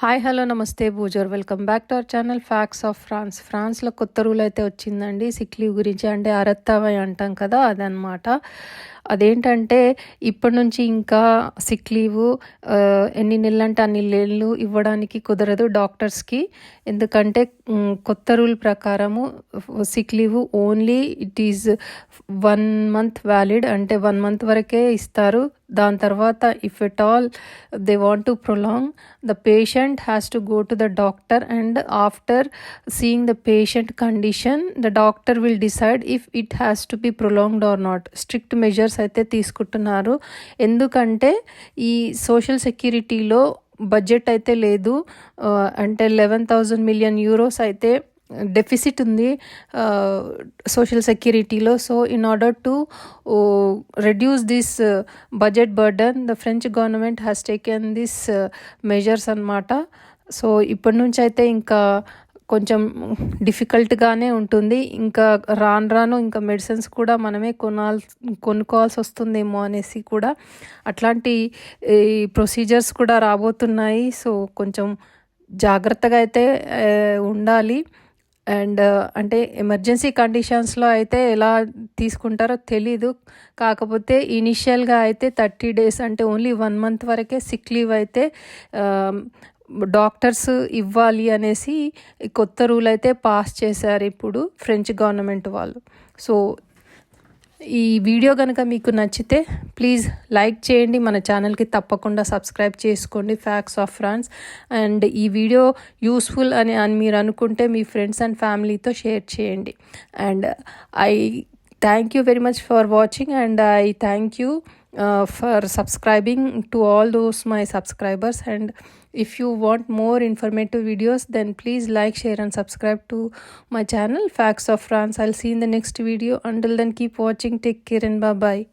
Hi hello namaste బూజర్ welcome back to our channel facts of ఫ్రాన్స్లో కొత్త రూల్ అయితే వచ్చిందండి సిక్ లీవ్ గురించి. అంటే అరత్తవై అంటాం కదా, అదనమాట. అదేంటంటే ఇప్పటి నుంచి ఇంకా సిక్ లీవ్ ఎన్ని నెలలు అంటే అన్ని నెలలు ఇవ్వడానికి కుదరదు డాక్టర్స్కి. ఎందుకంటే కొత్త రూల్ ప్రకారము sick leave only it is 1 month valid, అంటే 1 month వరకే ఇస్తారు. దాని తర్వాత if at all they want to prolong, the patient has to go to the doctor and after seeing the patient condition the doctor will decide if it has to be prolonged or not. Strict measures అయితే తీసుకుంటున్నారు. ఎందుకంటే ఈ social సెక్యూరిటీలో budget అయితే లేదు, అంటే 11,000 million euros అయితే deficit ఉంది social సెక్యూరిటీలో. So in order to reduce this budget burden the French government has taken this measures అన్నమాట. సో ఇప్పటి నుంచి అయితే ఇంకా కొంచెం డిఫికల్ట్గానే ఉంటుంది. ఇంకా రాను ఇంకా మెడిసిన్స్ కూడా మనమే కొనుక్కోవాల్సి వస్తుందేమో అనేసి కూడా అట్లాంటి ప్రొసీజర్స్ కూడా రాబోతున్నాయి. సో కొంచెం జాగ్రత్తగా అయితే ఉండాలి. అండ్ అంటే ఎమర్జెన్సీ కండిషన్స్లో అయితే ఎలా తీసుకుంటారో తెలీదు. కాకపోతే ఇనిషియల్గా అయితే 30 days, అంటే ఓన్లీ 1 month వరకే సిక్ లీవ్ అయితే డాక్టర్స్ ఇవ్వాలి అనేసి కొత్త రూల్ అయితే పాస్ చేశారు ఇప్పుడు ఫ్రెంచ్ గవర్నమెంట్ వాళ్ళు. సో ఈ వీడియో కనుక మీకు నచ్చితే ప్లీజ్ లైక్ చేయండి, మన ఛానల్కి తప్పకుండా సబ్స్క్రైబ్ చేసుకోండి ఫ్యాక్ట్స్ ఆఫ్ ఫ్రాన్స్. అండ్ ఈ వీడియో యూస్ఫుల్ అని మీరు అనుకుంటే మీ ఫ్రెండ్స్ అండ్ ఫ్యామిలీతో షేర్ చేయండి. And I thank you very much for watching, and I thank you for subscribing to all those my subscribers. And if you want more informative videos, then please like, share and subscribe to my channel Facts of France. I'll see you in the next video. Until then, keep watching, take care and bye bye.